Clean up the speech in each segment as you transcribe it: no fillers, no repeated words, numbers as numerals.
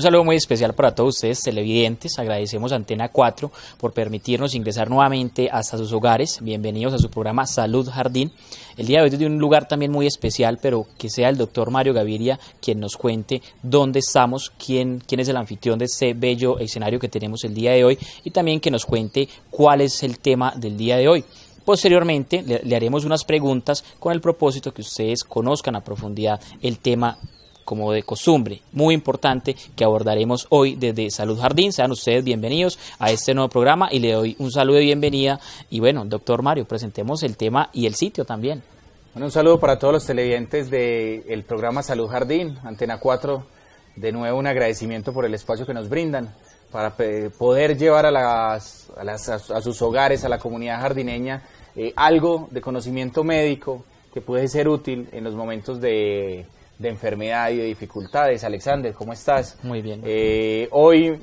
saludo muy especial para todos ustedes televidentes. Agradecemos a Antena 4 por permitirnos ingresar nuevamente hasta sus hogares. Bienvenidos a su programa Salud Jardín. El día de hoy desde un lugar también muy especial, pero que sea el doctor Mario Gaviria quien nos cuente dónde estamos, quién es el anfitrión de este bello escenario que tenemos el día de hoy y también que nos cuente cuál es el tema del día de hoy. Posteriormente le haremos unas preguntas con el propósito que ustedes conozcan a profundidad el tema como de costumbre, muy importante que abordaremos hoy desde Salud Jardín. Sean ustedes bienvenidos a este nuevo programa y le doy un saludo de bienvenida. Y bueno, doctor Mario, presentemos el tema y el sitio también. Bueno, un saludo para todos los televidentes del programa Salud Jardín, Antena 4. De nuevo un agradecimiento por el espacio que nos brindan para poder llevar a sus hogares, a la comunidad jardineña, algo de conocimiento médico que puede ser útil en los momentos de enfermedad y de dificultades. Alexander, ¿cómo estás? Muy bien. Hoy,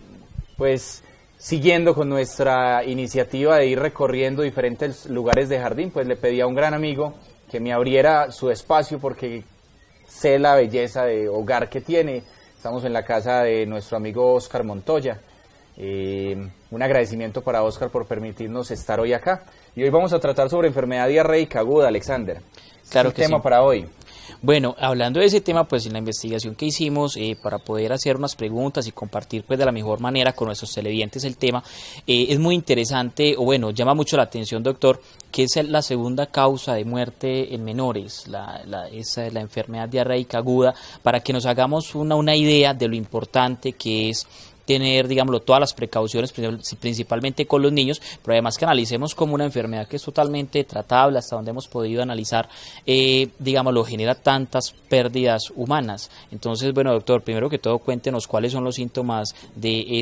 pues, siguiendo con nuestra iniciativa de ir recorriendo diferentes lugares de jardín, pues le pedí a un gran amigo que me abriera su espacio porque sé la belleza de hogar que tiene. Estamos en la casa de nuestro amigo Oscar Montoya. Un agradecimiento para Oscar por permitirnos estar hoy acá. Y hoy vamos a tratar sobre enfermedad diarreica aguda, Alexander. Claro ¿Qué que tema sí. para hoy? Bueno, hablando de ese tema, pues en la investigación que hicimos para poder hacer unas preguntas y compartir pues de la mejor manera con nuestros televidentes el tema, es muy interesante, o bueno, llama mucho la atención, doctor, que es la segunda causa de muerte en menores, la enfermedad diarreica aguda, para que nos hagamos una idea de lo importante que es tener, digámoslo, todas las precauciones, principalmente con los niños, pero además que analicemos como una enfermedad que es totalmente tratable, hasta donde hemos podido analizar, digámoslo, genera tantas pérdidas humanas. Entonces, bueno, doctor, primero que todo, cuéntenos cuáles son los síntomas de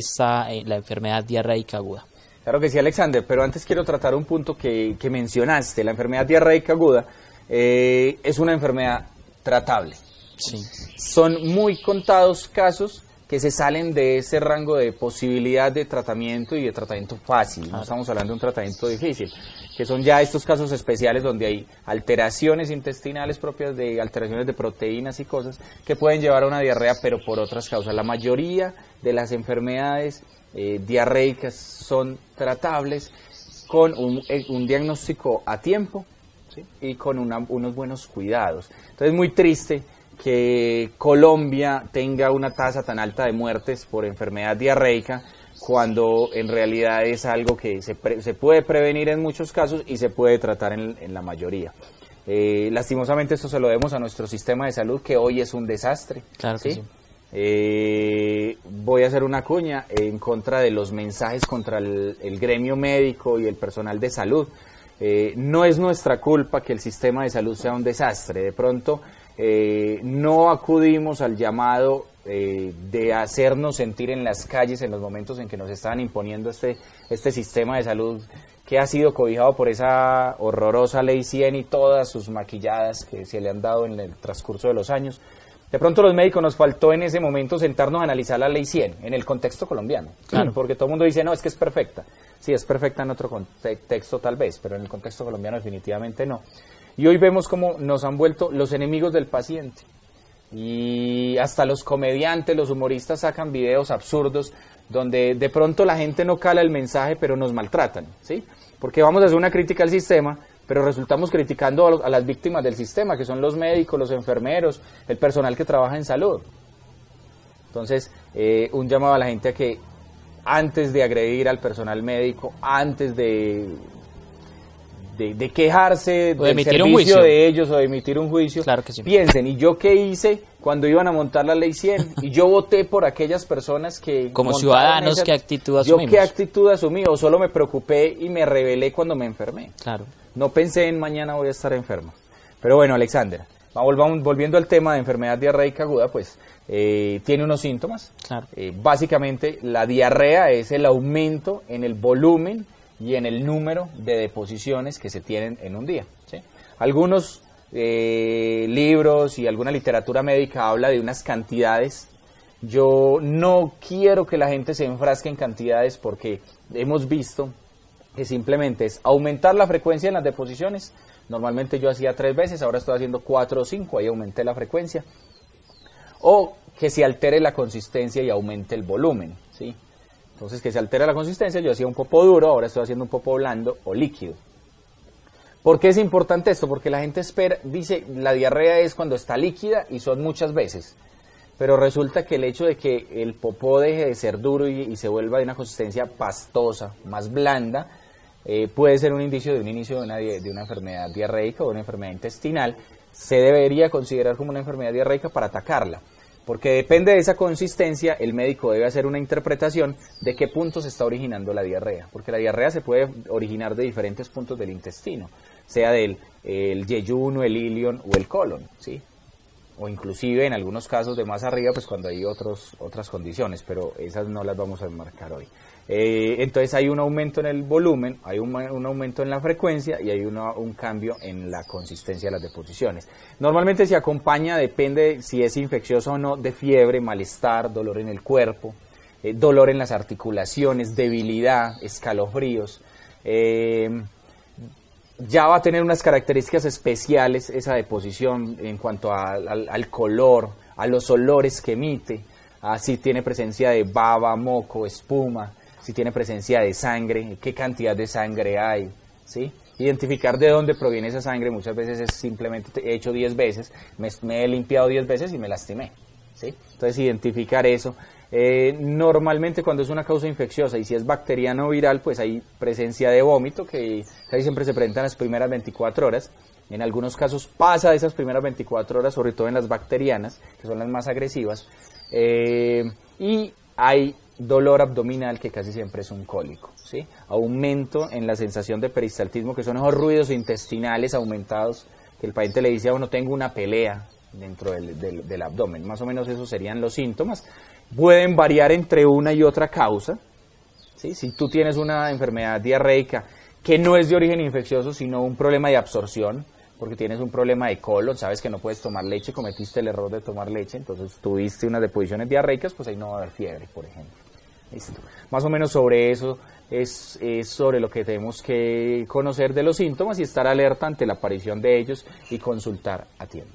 la enfermedad diarreica aguda. Claro que sí, Alexander, pero antes quiero tratar un punto que mencionaste. La enfermedad diarreica aguda es una enfermedad tratable. Sí. Son muy contados casos que se salen de ese rango de posibilidad de tratamiento y de tratamiento fácil. No estamos hablando de un tratamiento difícil, que son ya estos casos especiales donde hay alteraciones intestinales propias de alteraciones de proteínas y cosas que pueden llevar a una diarrea, pero por otras causas. La mayoría de las enfermedades diarreicas son tratables con un diagnóstico a tiempo, ¿sí? Y con unos buenos cuidados. Entonces es muy triste que Colombia tenga una tasa tan alta de muertes por enfermedad diarreica, cuando en realidad es algo que se puede prevenir en muchos casos y se puede tratar en la mayoría. Lastimosamente esto se lo debemos a nuestro sistema de salud, que hoy es un desastre. Claro que sí. Voy a hacer una cuña en contra de los mensajes contra el gremio médico y el personal de salud. No es nuestra culpa que el sistema de salud sea un desastre. De pronto no acudimos al llamado de hacernos sentir en las calles en los momentos en que nos estaban imponiendo este sistema de salud que ha sido cobijado por esa horrorosa ley 100 y todas sus maquilladas que se le han dado en el transcurso de los años. De pronto los médicos nos faltó en ese momento sentarnos a analizar la ley 100 en el contexto colombiano, claro, porque todo el mundo dice, no, es que es perfecta. Sí, es perfecta en otro contexto tal vez, pero en el contexto colombiano definitivamente no. Y hoy vemos cómo nos han vuelto los enemigos del paciente. Y hasta los comediantes, los humoristas sacan videos absurdos donde de pronto la gente no cala el mensaje, pero nos maltratan, ¿sí? Porque vamos a hacer una crítica al sistema, pero resultamos criticando a las víctimas del sistema, que son los médicos, los enfermeros, el personal que trabaja en salud. Entonces, un llamado a la gente a que antes de agredir al personal médico, antes de quejarse del servicio de ellos o de emitir un juicio, claro que sí, piensen, ¿y yo qué hice cuando iban a montar la ley 100? Y yo voté por aquellas personas que... Como ciudadanos, ¿qué actitud asumimos? ¿Yo qué actitud asumí? ¿O solo me preocupé y me rebelé cuando me enfermé? Claro. No pensé en mañana voy a estar enfermo. Pero bueno, Alexander, volviendo al tema de enfermedad diarreica aguda, pues tiene unos síntomas. Claro. Básicamente, la diarrea es el aumento en el volumen y en el número de deposiciones que se tienen en un día, ¿sí? Algunos libros y alguna literatura médica habla de unas cantidades. Yo no quiero que la gente se enfrasque en cantidades porque hemos visto que simplemente es aumentar la frecuencia en las deposiciones. Normalmente yo hacía 3 veces, ahora estoy haciendo 4 o 5, ahí aumenté la frecuencia. o que se altere la consistencia y aumente el volumen, ¿sí? Entonces, que se altera la consistencia, yo hacía un popó duro, ahora estoy haciendo un popó blando o líquido. ¿Por qué es importante esto? Porque la gente dice, la diarrea es cuando está líquida y son muchas veces. Pero resulta que el hecho de que el popó deje de ser duro y se vuelva de una consistencia pastosa, más blanda, puede ser un indicio de un inicio de una enfermedad diarreica o una enfermedad intestinal. Se debería considerar como una enfermedad diarreica para atacarla. Porque depende de esa consistencia, el médico debe hacer una interpretación de qué punto se está originando la diarrea. Porque la diarrea se puede originar de diferentes puntos del intestino, sea del el yeyuno, el ilion o el colon, ¿sí? O inclusive en algunos casos de más arriba, pues cuando hay otras condiciones, pero esas no las vamos a enmarcar hoy. Entonces hay un aumento en el volumen, hay un aumento en la frecuencia y hay un cambio en la consistencia de las deposiciones. Normalmente se acompaña, depende si es infeccioso o no, de fiebre, malestar, dolor en el cuerpo, dolor en las articulaciones, debilidad, escalofríos. Ya va a tener unas características especiales esa deposición en cuanto al color, a los olores que emite, a si tiene presencia de baba, moco, espuma, si tiene presencia de sangre, qué cantidad de sangre hay, ¿sí? Identificar de dónde proviene esa sangre muchas veces es simplemente he hecho 10 veces, me he limpiado 10 veces y me lastimé, ¿sí? Entonces identificar eso. Normalmente cuando es una causa infecciosa y si es bacteriana o viral, pues hay presencia de vómito que casi siempre se presenta en las primeras 24 horas. En algunos casos pasa de esas primeras 24 horas, sobre todo en las bacterianas, que son las más agresivas. Y hay dolor abdominal que casi siempre es un cólico, ¿sí? Aumento en la sensación de peristaltismo, que son esos ruidos intestinales aumentados, que el paciente le dice a uno, tengo una pelea dentro del abdomen. Más o menos esos serían los síntomas. Pueden variar entre una y otra causa, ¿sí? Si tú tienes una enfermedad diarreica que no es de origen infeccioso, sino un problema de absorción, porque tienes un problema de colon, sabes que no puedes tomar leche, cometiste el error de tomar leche, entonces tuviste unas deposiciones diarreicas, pues ahí no va a haber fiebre, por ejemplo. Listo. Más o menos sobre eso es sobre lo que tenemos que conocer de los síntomas y estar alerta ante la aparición de ellos y consultar a tiempo.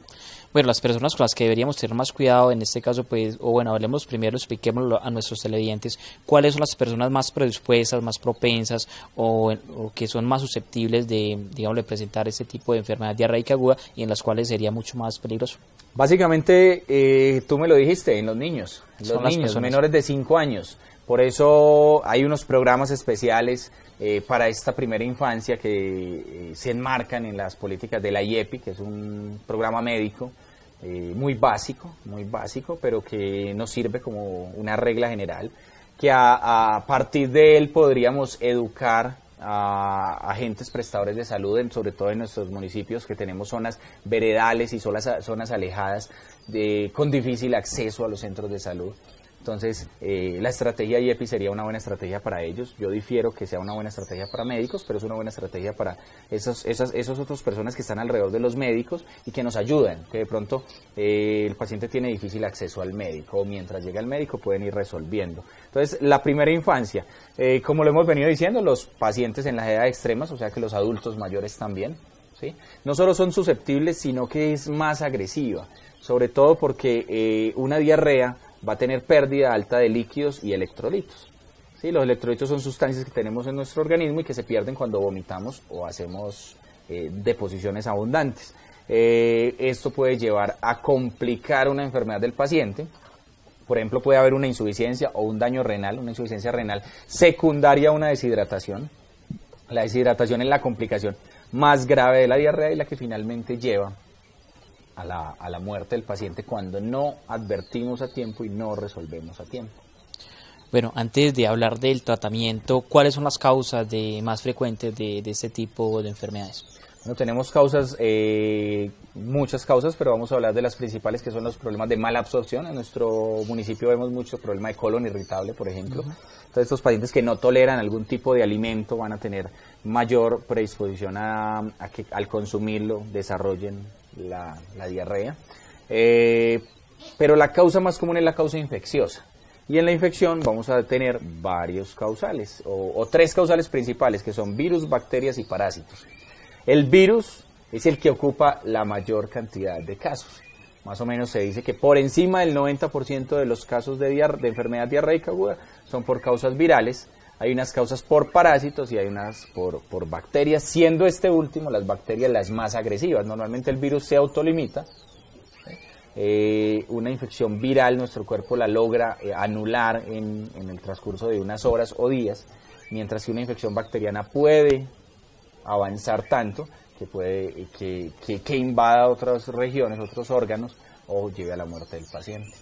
Bueno, las personas con las que deberíamos tener más cuidado en este caso, pues, o bueno, hablemos primero, expliquémoslo a nuestros televidentes, cuáles son las personas más predispuestas, más propensas o que son más susceptibles de, digamos, de presentar este tipo de enfermedad diarreica aguda y en las cuales sería mucho más peligroso. Básicamente, tú me lo dijiste, en los niños menores de 5 años. Por eso hay unos programas especiales para esta primera infancia que se enmarcan en las políticas de la IEPI, que es un programa médico muy básico, pero que nos sirve como una regla general, que a partir de él podríamos educar a agentes prestadores de salud, sobre todo en nuestros municipios que tenemos zonas veredales y zonas alejadas con difícil acceso a los centros de salud. Entonces, la estrategia IEPI sería una buena estrategia para ellos. Yo difiero que sea una buena estrategia para médicos, pero es una buena estrategia para esas otras personas que están alrededor de los médicos y que nos ayudan, que de pronto el paciente tiene difícil acceso al médico o mientras llega el médico pueden ir resolviendo. Entonces, la primera infancia, como lo hemos venido diciendo, los pacientes en las edades extremas, o sea que los adultos mayores también, ¿sí? No solo son susceptibles, sino que es más agresiva, sobre todo porque una diarrea va a tener pérdida alta de líquidos y electrolitos. ¿Sí? Los electrolitos son sustancias que tenemos en nuestro organismo y que se pierden cuando vomitamos o hacemos deposiciones abundantes. Esto puede llevar a complicar una enfermedad del paciente. Por ejemplo, puede haber una insuficiencia o un daño renal, una insuficiencia renal secundaria a una deshidratación. La deshidratación es la complicación más grave de la diarrea y la que finalmente lleva a la muerte del paciente cuando no advertimos a tiempo y no resolvemos a tiempo. Bueno, antes de hablar del tratamiento, ¿cuáles son las causas más frecuentes de este tipo de enfermedades? Bueno, tenemos muchas causas, pero vamos a hablar de las principales, que son los problemas de mala absorción. En nuestro municipio vemos mucho problema de colon irritable, por ejemplo. Entonces, estos pacientes que no toleran algún tipo de alimento van a tener mayor predisposición a que al consumirlo desarrollen la diarrea, pero la causa más común es la causa infecciosa, y en la infección vamos a tener varios causales o 3 causales principales, que son virus, bacterias y parásitos. El virus es el que ocupa la mayor cantidad de casos. Más o menos se dice que por encima del 90% de los casos de enfermedad diarreica aguda son por causas virales. Hay unas causas por parásitos y hay unas por bacterias, siendo este último, las bacterias, las más agresivas. Normalmente el virus se autolimita. Una infección viral nuestro cuerpo la logra anular en el transcurso de unas horas o días, mientras que una infección bacteriana puede avanzar tanto que invada otras regiones, otros órganos o lleve a la muerte del paciente.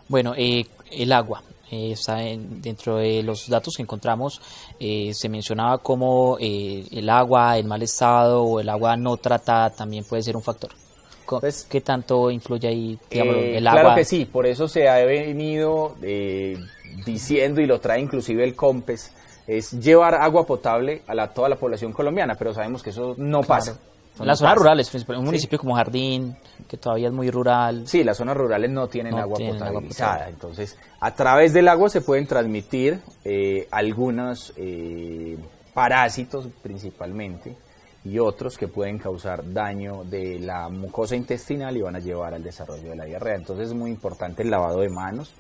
Bueno, el agua. Está dentro de los datos que encontramos, se mencionaba como el agua en mal estado o el agua no tratada también puede ser un factor. Pues, ¿qué tanto influye ahí, digamos, el agua? Claro que sí, por eso se ha venido diciendo, y lo trae inclusive el COMPES, es llevar agua potable a toda la población colombiana, pero sabemos que eso no pasa. En las zonas rurales, principalmente un municipio como Jardín, que todavía es muy rural. Sí, las zonas rurales no tienen agua potabilizada. Entonces, a través del agua se pueden transmitir algunos parásitos principalmente y otros que pueden causar daño de la mucosa intestinal y van a llevar al desarrollo de la diarrea. Entonces es muy importante el lavado de manos,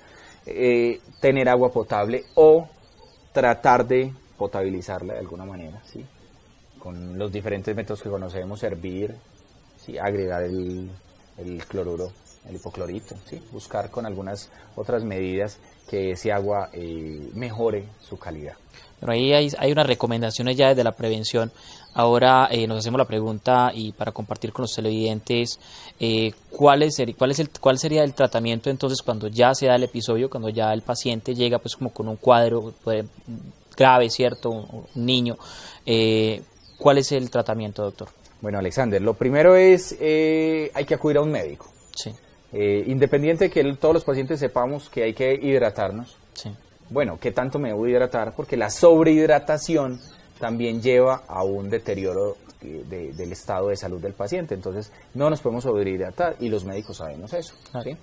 tener agua potable o tratar de potabilizarla de alguna manera, ¿sí? Con los diferentes métodos que conocemos, hervir, ¿sí? Agregar el cloruro, el hipoclorito, ¿sí? Buscar con algunas otras medidas que ese agua mejore su calidad. Pero ahí hay unas recomendaciones ya desde la prevención. Ahora nos hacemos la pregunta, y para compartir con los televidentes, ¿cuál sería el tratamiento entonces cuando ya se da el episodio, cuando ya el paciente llega pues como con un cuadro grave, ¿cierto? Un niño. ¿Cuál es el tratamiento, doctor? Bueno, Alexander, lo primero es, hay que acudir a un médico. Sí. Independiente de que todos los pacientes sepamos que hay que hidratarnos. Sí. Bueno, ¿qué tanto me debo hidratar? Porque la sobrehidratación también lleva a un deterioro del estado de salud del paciente. Entonces, no nos podemos sobrehidratar y los médicos sabemos eso. ¿Sí?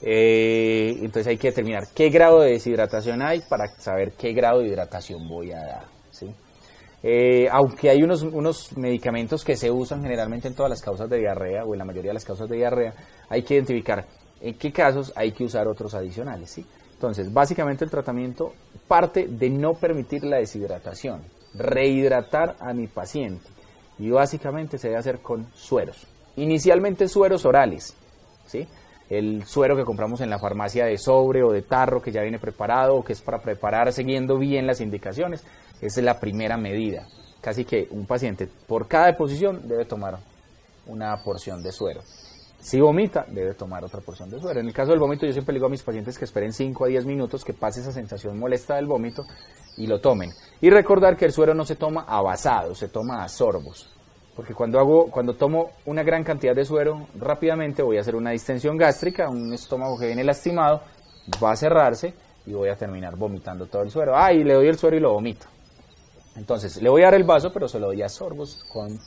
Entonces hay que determinar qué grado de deshidratación hay para saber qué grado de hidratación voy a dar. ¿Sí? Aunque hay unos medicamentos que se usan generalmente en todas las causas de diarrea o en la mayoría de las causas de diarrea, hay que identificar en qué casos hay que usar otros adicionales, ¿sí? Entonces, básicamente el tratamiento parte de no permitir la deshidratación, rehidratar a mi paciente, y básicamente se debe hacer con sueros. Inicialmente sueros orales, ¿sí? El suero que compramos en la farmacia de sobre o de tarro que ya viene preparado o que es para preparar siguiendo bien las indicaciones, esa es la primera medida. Casi que un paciente por cada deposición debe tomar una porción de suero. Si vomita, debe tomar otra porción de suero. En el caso del vómito, yo siempre le digo a mis pacientes que esperen 5 a 10 minutos, que pase esa sensación molesta del vómito y lo tomen. Y recordar que el suero no se toma a vasados, se toma a sorbos. Porque cuando tomo una gran cantidad de suero, rápidamente voy a hacer una distensión gástrica, un estómago que viene lastimado, va a cerrarse y voy a terminar vomitando todo el suero. Y le doy el suero y lo vomito. Entonces, le voy a dar el vaso, pero se lo doy a sorbos con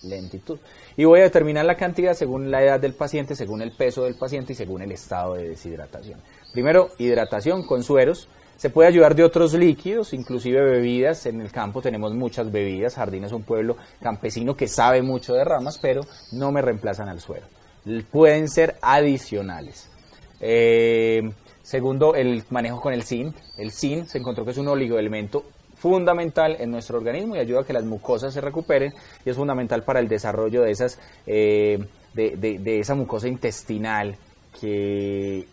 lentitud. Y voy a determinar la cantidad según la edad del paciente, según el peso del paciente y según el estado de deshidratación. Primero, hidratación con sueros. Se puede ayudar de otros líquidos, inclusive bebidas. En el campo tenemos muchas bebidas. Jardín es un pueblo campesino que sabe mucho de ramas, pero no me reemplazan al suero. Pueden ser adicionales. Segundo, el manejo con el zinc. El zinc se encontró que es un oligoelemento fundamental en nuestro organismo y ayuda a que las mucosas se recuperen, y es fundamental para el desarrollo de esas de esa mucosa intestinal que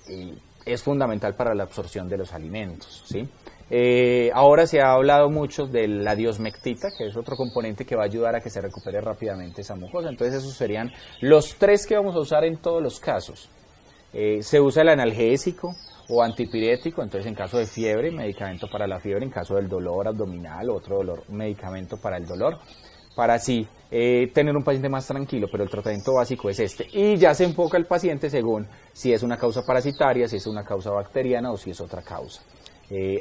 es fundamental para la absorción de los alimentos, ¿sí? Ahora se ha hablado mucho de la diosmectita, que es otro componente que va a ayudar a que se recupere rápidamente esa mucosa. Entonces esos serían los 3 que vamos a usar en todos los casos. Se usa el analgésico o antipirético, entonces en caso de fiebre, medicamento para la fiebre; en caso del dolor abdominal, otro dolor, medicamento para el dolor, para así tener un paciente más tranquilo, pero el tratamiento básico es este. Y ya se enfoca el paciente según si es una causa parasitaria, si es una causa bacteriana o si es otra causa.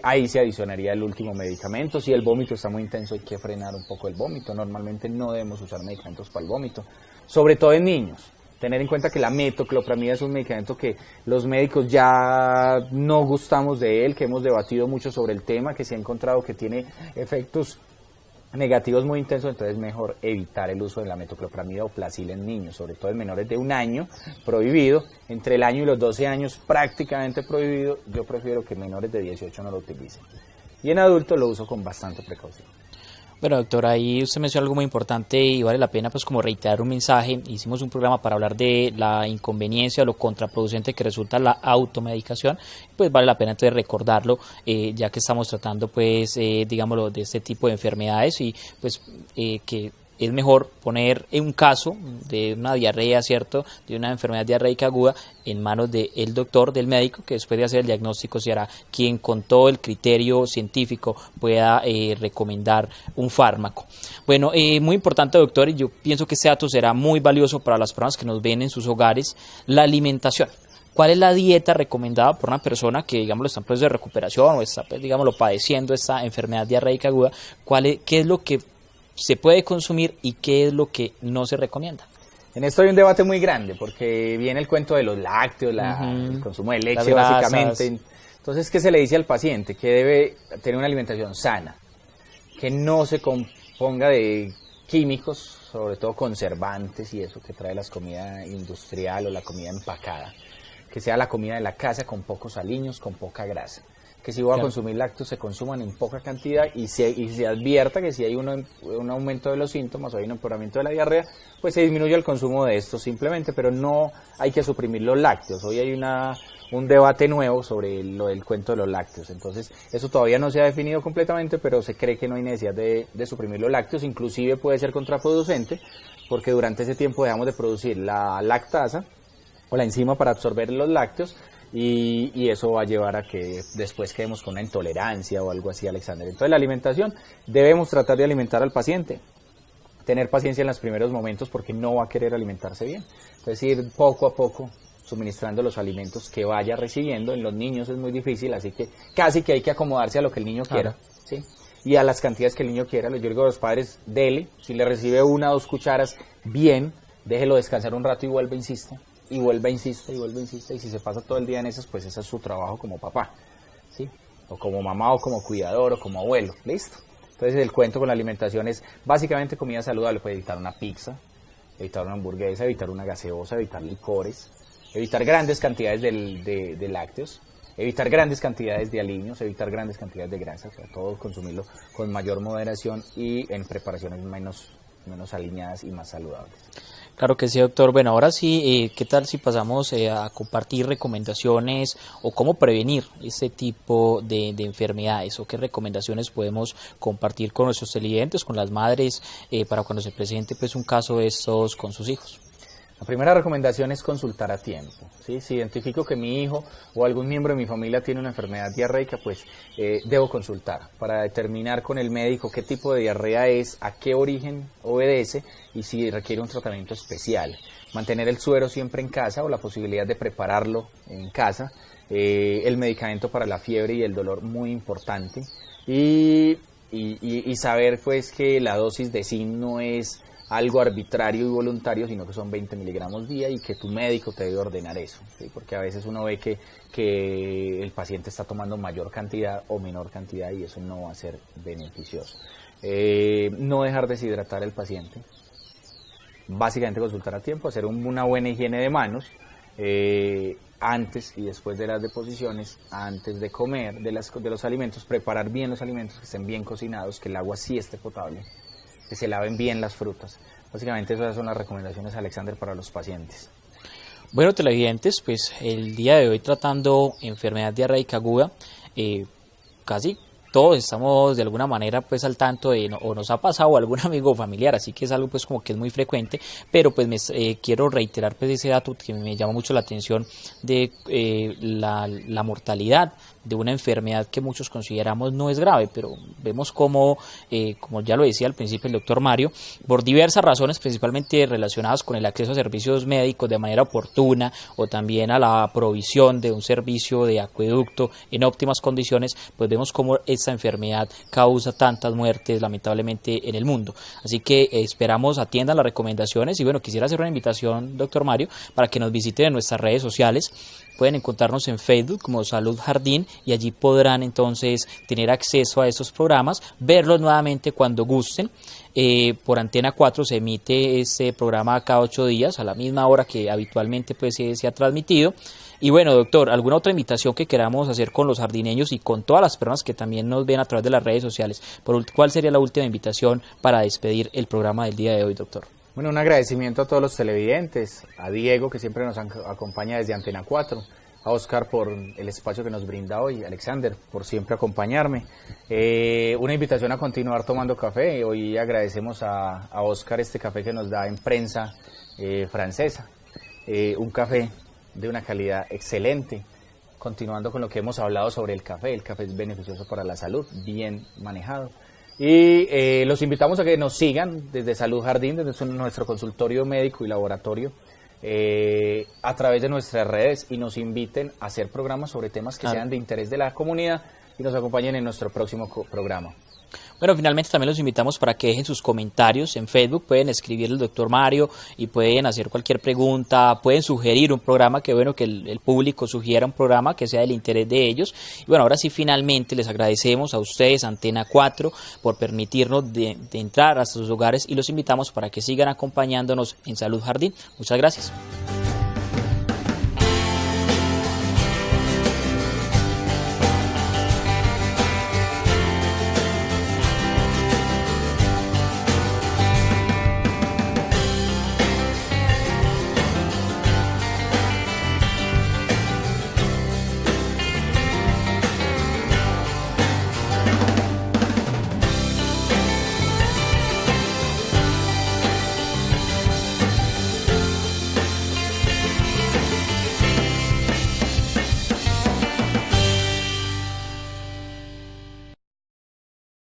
Ahí se adicionaría el último medicamento. Si el vómito está muy intenso, hay que frenar un poco el vómito. Normalmente no debemos usar medicamentos para el vómito, sobre todo en niños. Tener en cuenta que la metoclopramida es un medicamento que los médicos ya no gustamos de él, que hemos debatido mucho sobre el tema, que se ha encontrado que tiene efectos negativos muy intensos, entonces es mejor evitar el uso de la metoclopramida o Placil en niños, sobre todo en menores de 1 año, prohibido, entre el año y los 12 años prácticamente prohibido. Yo prefiero que menores de 18 no lo utilicen, y en adultos lo uso con bastante precaución. Bueno, doctor, ahí usted mencionó algo muy importante y vale la pena pues como reiterar un mensaje. Hicimos un programa para hablar de la inconveniencia, lo contraproducente que resulta la automedicación, pues vale la pena entonces recordarlo, ya que estamos tratando pues digámoslo, de este tipo de enfermedades, y pues que es mejor poner un caso de una diarrea, ¿cierto?, de una enfermedad diarreica aguda en manos del doctor, del médico, que después de hacer el diagnóstico será quien con todo el criterio científico pueda recomendar un fármaco. Bueno, muy importante, doctor, y yo pienso que este dato será muy valioso para las personas que nos ven en sus hogares: la alimentación. ¿Cuál es la dieta recomendada por una persona que, digamos, está en proceso de recuperación o está, pues, digámoslo, padeciendo esta enfermedad diarreica aguda? ¿Qué es lo que se puede consumir y qué es lo que no se recomienda? En esto hay un debate muy grande, porque viene el cuento de los lácteos, el consumo de leche básicamente. Entonces, ¿qué se le dice al paciente? Que debe tener una alimentación sana, que no se componga de químicos, sobre todo conservantes y eso que trae la comida industrial o la comida empacada, que sea la comida de la casa con pocos aliños, con poca grasa. Que si voy a consumir lácteos se consuman en poca cantidad, y se advierta que si hay un aumento de los síntomas o hay un empeoramiento de la diarrea, pues se disminuye el consumo de estos simplemente, pero no hay que suprimir los lácteos. Hoy hay un debate nuevo sobre lo del cuento de los lácteos, entonces eso todavía no se ha definido completamente, pero se cree que no hay necesidad de suprimir los lácteos. Inclusive puede ser contraproducente, porque durante ese tiempo dejamos de producir la lactasa o la enzima para absorber los lácteos, y eso va a llevar a que después quedemos con una intolerancia o algo así, Alexander. Entonces, la alimentación, debemos tratar de alimentar al paciente, tener paciencia en los primeros momentos, porque no va a querer alimentarse bien. Entonces, ir poco a poco suministrando los alimentos que vaya recibiendo. En los niños es muy difícil, así que casi que hay que acomodarse a lo que el niño quiera, ¿sí? Y a las cantidades que el niño quiera. Yo digo a los padres: dele, si le recibe 1 o 2 cucharas, bien, déjelo descansar un rato y vuelve, insista. Y vuelve, insiste, y vuelve, insiste, y si se pasa todo el día en esas, pues ese es su trabajo como papá, ¿sí? O como mamá, o como cuidador, o como abuelo, ¿listo? Entonces el cuento con la alimentación es básicamente comida saludable. Puede evitar una pizza, evitar una hamburguesa, evitar una gaseosa, evitar licores, evitar grandes cantidades de lácteos, evitar grandes cantidades de aliños, evitar grandes cantidades de grasas, o sea, todo consumirlo con mayor moderación y en preparaciones menos aliñadas y más saludables. Claro que sí, doctor. Bueno, ahora sí, ¿qué tal si pasamos a compartir recomendaciones o cómo prevenir este tipo de enfermedades, o qué recomendaciones podemos compartir con nuestros televidentes, con las madres, para cuando se presente pues un caso de estos con sus hijos? La primera recomendación es consultar a tiempo, ¿sí? Si identifico que mi hijo o algún miembro de mi familia tiene una enfermedad diarreica, pues debo consultar para determinar con el médico qué tipo de diarrea es, a qué origen obedece y si requiere un tratamiento especial. Mantener el suero siempre en casa o la posibilidad de prepararlo en casa. El medicamento para la fiebre y el dolor, muy importante. Y saber pues que la dosis de zinc no es algo arbitrario y voluntario, sino que son 20 miligramos día, y que tu médico te debe ordenar eso, ¿sí? Porque a veces uno ve que el paciente está tomando mayor cantidad o menor cantidad, y eso no va a ser beneficioso. No dejar deshidratar al paciente, básicamente consultar a tiempo, hacer una buena higiene de manos, antes y después de las deposiciones, antes de comer de los alimentos, preparar bien los alimentos, que estén bien cocinados, que el agua sí esté potable, que se laven bien las frutas. Básicamente esas son las recomendaciones, Alexander, para los pacientes. Bueno, televidentes, pues el día de hoy tratando enfermedad diarreica aguda, casi todos estamos de alguna manera pues al tanto de, o nos ha pasado a algún amigo o familiar, así que es algo pues como que es muy frecuente, pero pues quiero reiterar pues ese dato que me llama mucho la atención de la mortalidad de una enfermedad que muchos consideramos no es grave, pero vemos como ya lo decía al principio el doctor Mario, por diversas razones, principalmente relacionadas con el acceso a servicios médicos de manera oportuna, o también a la provisión de un servicio de acueducto en óptimas condiciones, pues vemos cómo esta enfermedad causa tantas muertes lamentablemente en el mundo. Así que esperamos atiendan las recomendaciones, y bueno, quisiera hacer una invitación, doctor Mario, para que nos visiten en nuestras redes sociales. Pueden encontrarnos en Facebook como Salud Jardín, y allí podrán entonces tener acceso a estos programas programas, verlos nuevamente cuando gusten. Por Antena 4 se emite este programa cada 8 días, a la misma hora que habitualmente pues se ha transmitido. Y bueno, doctor, ¿alguna otra invitación que queramos hacer con los jardineños y con todas las personas que también nos ven a través de las redes sociales? ¿Cuál sería la última invitación para despedir el programa del día de hoy, doctor? Bueno, un agradecimiento a todos los televidentes, a Diego, que siempre nos acompaña desde Antena 4, a Oscar por el espacio que nos brinda hoy, a Alexander por siempre acompañarme. Una invitación a continuar tomando café. Hoy agradecemos a Oscar este café que nos da en prensa francesa, un café de una calidad excelente. Continuando con lo que hemos hablado sobre el café es beneficioso para la salud, bien manejado. Y los invitamos a que nos sigan desde Salud Jardín, desde nuestro consultorio médico y laboratorio, a través de nuestras redes, y nos inviten a hacer programas sobre temas que sean de interés de la comunidad y nos acompañen en nuestro próximo programa. Bueno, finalmente también los invitamos para que dejen sus comentarios en Facebook, pueden escribir al doctor Mario y pueden hacer cualquier pregunta, pueden sugerir un programa, que bueno que el público sugiera un programa que sea del interés de ellos. Y bueno, ahora sí finalmente les agradecemos a ustedes, Antena 4, por permitirnos de entrar hasta sus hogares, y los invitamos para que sigan acompañándonos en Salud Jardín. Muchas gracias.